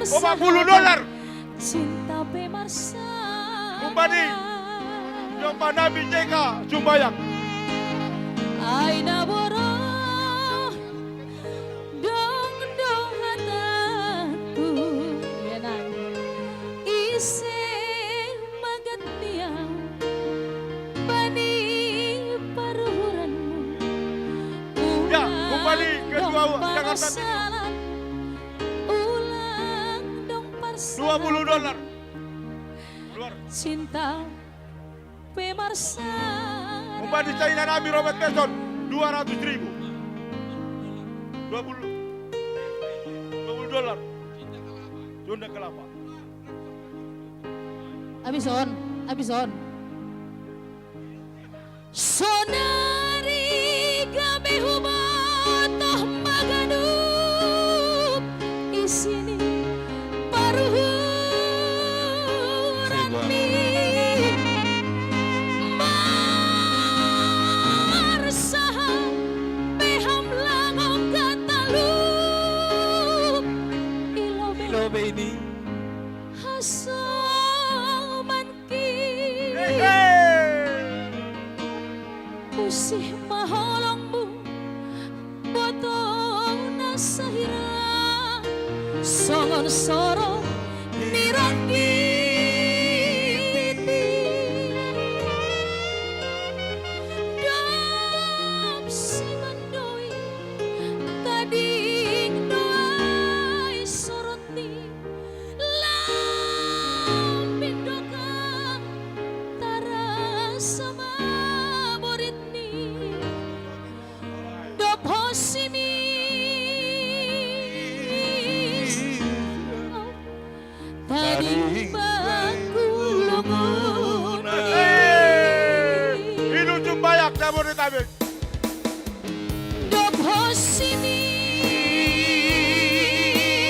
$50. Cinta pemarsa. Kumbani. Jomba Nabi JK Sumbayak. Ay naboro dong dong hatatu yanan ise magat niya bani paruhuranmu. Ya, Kumbani kedua Jakarta Timur. Ulang dong $20. Keluar. Cinta pemarsa. Kumbani China Nabi Robert Benson $200.000. $20. Sunda Kelapa. Abison. Sonari gabi humatoh magadup isini paruhuran mi marsaha peham langong katalup ilobe ini hasaman ki usih maholongmu botong nasahira songon soro nirangi dam simandoi kading doai soroti lampin doka tara sama boritni dop hosimi tading bakulungun Hidup Sumbayak Jabodetabek. dop hosimi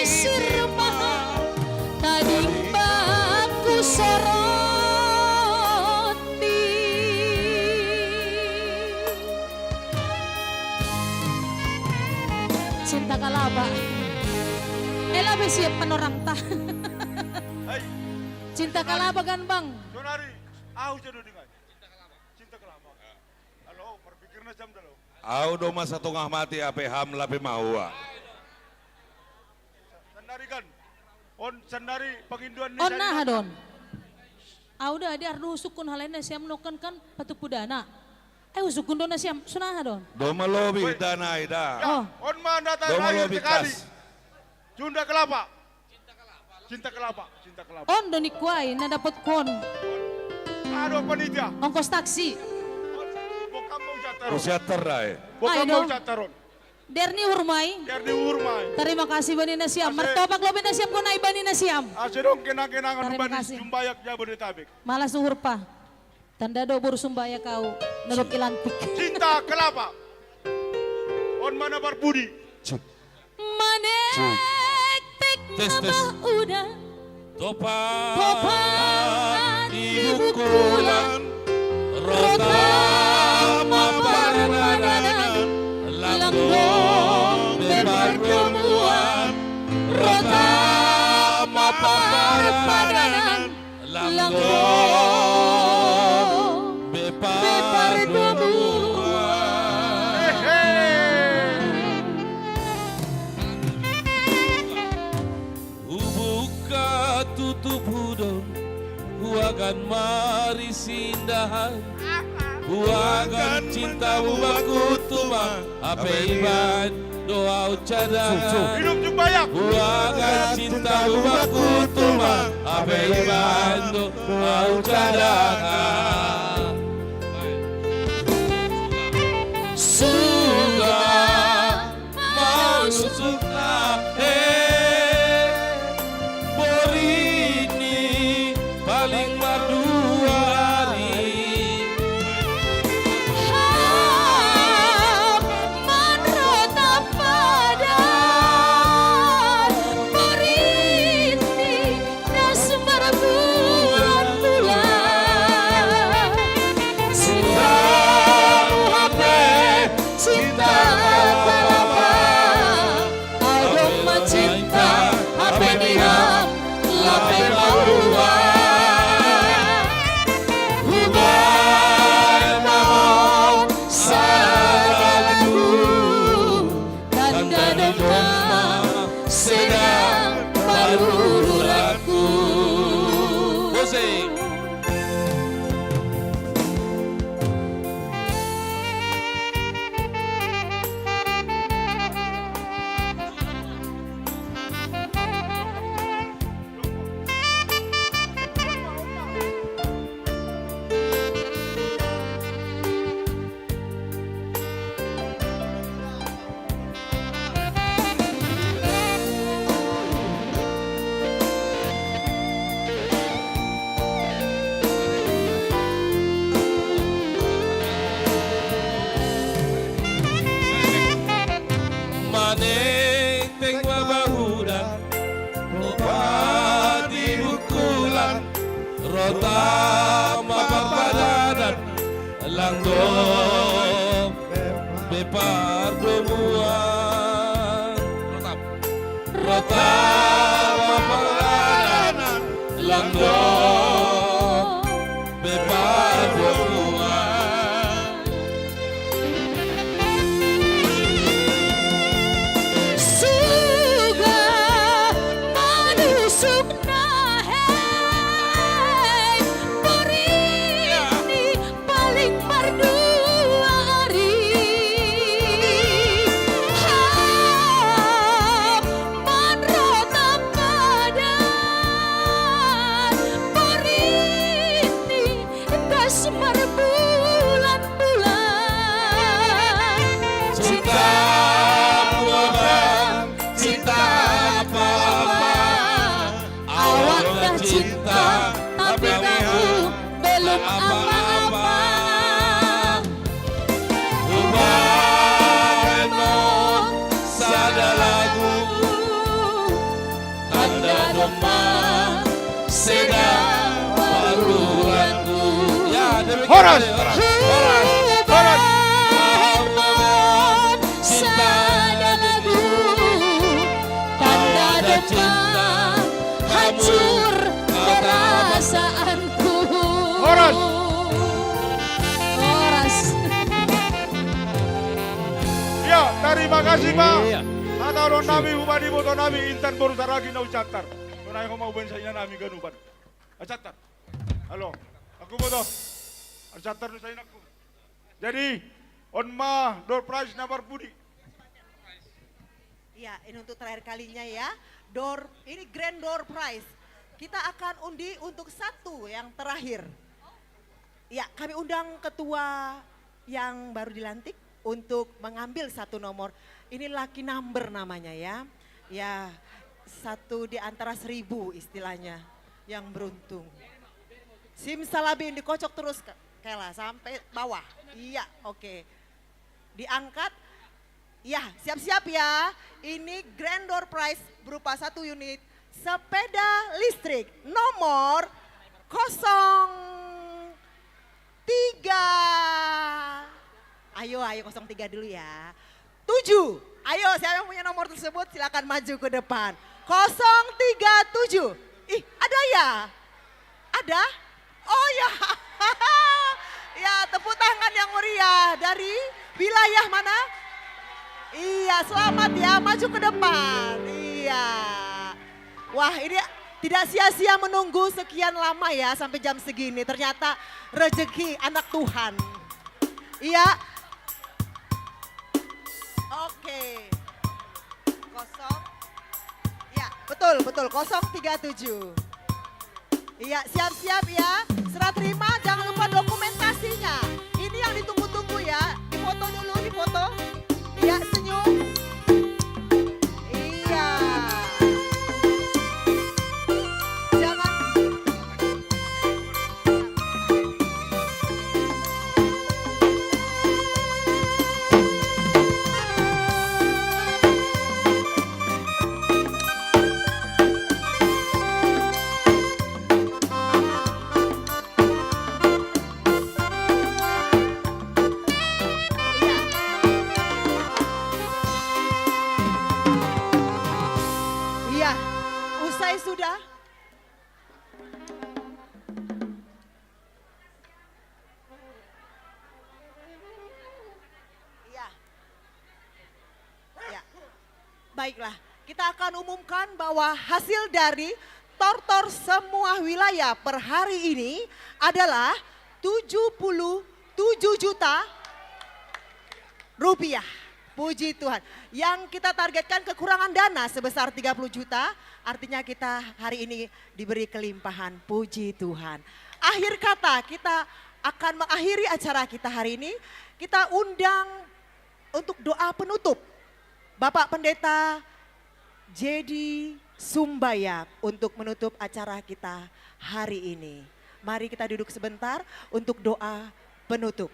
sirmaha tading baku soroti. Cinta kalaba ela siap panorang ta. Hai, Cinta kalaba kan bang. Sonari, aku jodoh dengan Cinta Kelapa. Halo, berpikirnya jam dulu. au do masa tengah mati ape ham lape maua. Sendari kan, sendari penginduan On nah don. Auda adi ardu sukun halena siam nokan kan patu pudana. Usukun dona siam sunah don. Do melobi dana ida. Oh. On mana Do terakhir melobi sekali. kas. Sunda Kelapa. Cinta Kelapa. On doni kuai na dapat kon. Aduh panitia. Ongkos taksi. Bokam mau jataron. Usia terai. Bokam Ayo mau dong. jataron. Derni hurmai. Biar diurmai. Terima kasih bani nasiam. Asik. Mertopak lobe nasiam ko na ibani nasiam. Asyidong kenang-kenangan Terima Kumbani kasih. Sumbayak Jabodetabek. Malas suhur pa. Tanda do sumbaya kau. Nadok ilantik. Cinta Kelapa. On mana berbudi. Manek tek Tes, tes. mama udah. Topan Topan ibu kulan rota maparananan langgong bebar perempuan rota maparananan langgong bebar perempuan. Buka tutup hudon, buakan mari sindahan, buakan cinta buaku tuma, apa iban doa cadangan. Hidup Sumbayak. Buakan cinta buaku tuma, apa iban doa cadangan. Sudah mau susuklah, Borini paling madu hari. Manrota padan Borini nasumber bulan-bulan. Cinta HP, Cinta kalapa Adong cinta HP dia Asik. Maning ting mabahuran, padi bukulan, rota mapapadanan, langgong bepar dumuan. Rota mapapadanan, langgong bepar dumuan. Suga manusuk na hey Perini paling merdua ari manrota padan Perini das berbulan-bulan Cinta buatan, cinta apa-apa. Awak dah cinta, tapi kamu belum apa-apa. Ubah sada lagu, tanda demam, sedang barulanku. Ya, demikian. Horas! Horas! Horas! Sada lagu, tanda demam, hancur perasaanku. Horas! Horas. Ya, terima kasih Pak. Atau nami ubadi boto nami intan baru saragi na ucatar. Tunay ko mauban sa ina nami ganuban. Acatar. Halo, aku boto. Acatar sa ina ko. Jadi, on ma door prize nabar budi. Ya, ini untuk terakhir kalinya ya. Ini grand door prize. Kita akan undi untuk satu yang terakhir. Ya, kami undang ketua yang baru dilantik untuk mengambil satu nomor. Ini lucky number namanya ya. Ya, satu di antara 1000 istilahnya yang beruntung. Simsalabim dikocok terus Kela sampai bawah. Iya, oke. Diangkat. Ya, siap-siap ya. Ini grand door prize berupa 1 unit sepeda listrik nomor 03. Ayo 03 dulu ya. 7. Ayo siapa yang punya nomor tersebut silakan maju ke depan. 037. Ih, ada ya? Ada? Oh ya. Ya, tepuk tangan yang meriah dari wilayah mana? Iya, selamat ya, maju ke depan. Iya. Wah, ini tidak sia-sia menunggu sekian lama ya sampai jam segini. Ternyata rezeki anak Tuhan. Iya. Oke. Ya, betul 037. Iya, siap-siap ya. Serah terima, jangan lupa dokumentasinya. Ini yang ditunggu-tunggu ya. Difoto dulu, difoto. Ya, senyum. Iya. Jangan. Iya, usai sudah. Iya. Ya. Baiklah, kita akan umumkan bahwa hasil dari tortor semua wilayah per hari ini adalah 77 juta rupiah. Puji Tuhan. Yang kita targetkan kekurangan dana sebesar 30 juta, artinya kita hari ini diberi kelimpahan. Puji Tuhan. Akhir kata, kita akan mengakhiri acara kita hari ini. Kita undang untuk doa penutup Bapak Pendeta Jedi Sumbayak untuk menutup acara kita hari ini. Mari kita duduk sebentar untuk doa penutup.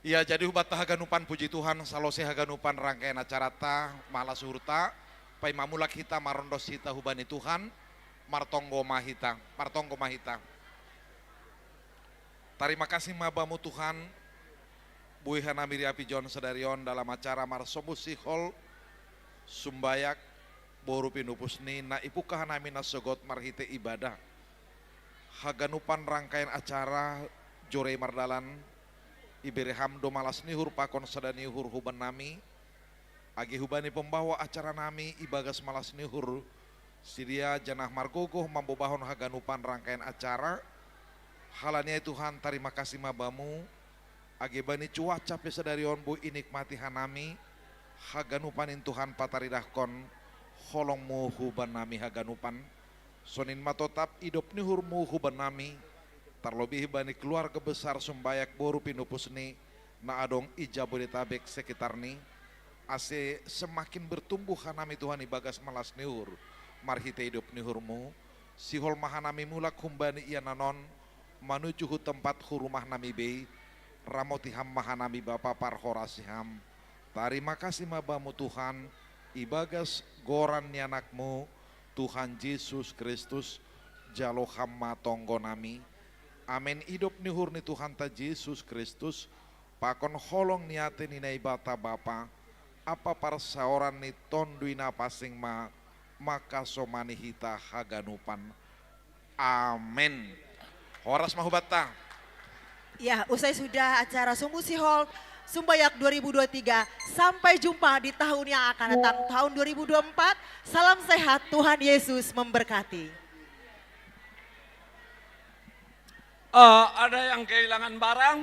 Ya, jadi hubata haganupan puji Tuhan, salose haganupan rangkaian acara ta, malas hurta, pai mamulak hita marondos hita hubani Tuhan, martonggo mahita. Terima kasih mabamu Tuhan, buihan amiri api John Sedarion dalam acara marsomusi hol, sumbayak, boru pinupusni, na ipukahan amina sogot marhite ibadah. Haganupan rangkaian acara, jore mardalan, Ibereham do malas nihur pakon sadani hur huban nami, agi hubani pembawa acara nami ibagas malas nihur, sidia janah margogoh mambobahon haganupan rangkaian acara, halania Tuhan terima kasih mabamu, agi bani cuaca pesadarion bu inikmati hanami, haganupanin Tuhan pataridahkon, holongmu huban nami haganupan, sonin matotap idop nihurmu huban nami, terlebih bani keluarga besar Sumbayak boru pinupusni na adong Jabodetabek sekitar ni ase semakin bertumbuh hanami Tuhan ibagas malas niur marhite hidup nihurmu sihol mahanami mulak humbani iya nanon manuju hu tempat hurumah nami bei ramotiham mahanami Bapa parhorasiham. Terima kasih mabamu Tuhan ibagas goran ni anakmu Tuhan Yesus Kristus jaloham matonggo nami. Amin hidup nihur ni Tuhan ta Yesus Kristus pakon holong niate ni naibata Bapa apa parsaoran ni tonduina pasing maka somani hita haganupan. Amin. Horas mahubata. Ya, usai sudah acara Sumusi Hall Sumbayak 2023. Sampai jumpa di tahun yang akan datang, tahun 2024. Salam sehat, Tuhan Yesus memberkati. Ada yang kehilangan barang?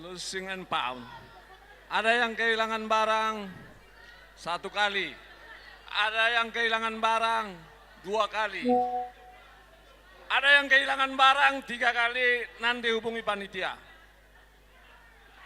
Losing and found. Ada yang kehilangan barang 1 kali. Ada yang kehilangan barang 2 kali. Ada yang kehilangan barang 3 kali, nanti hubungi panitia.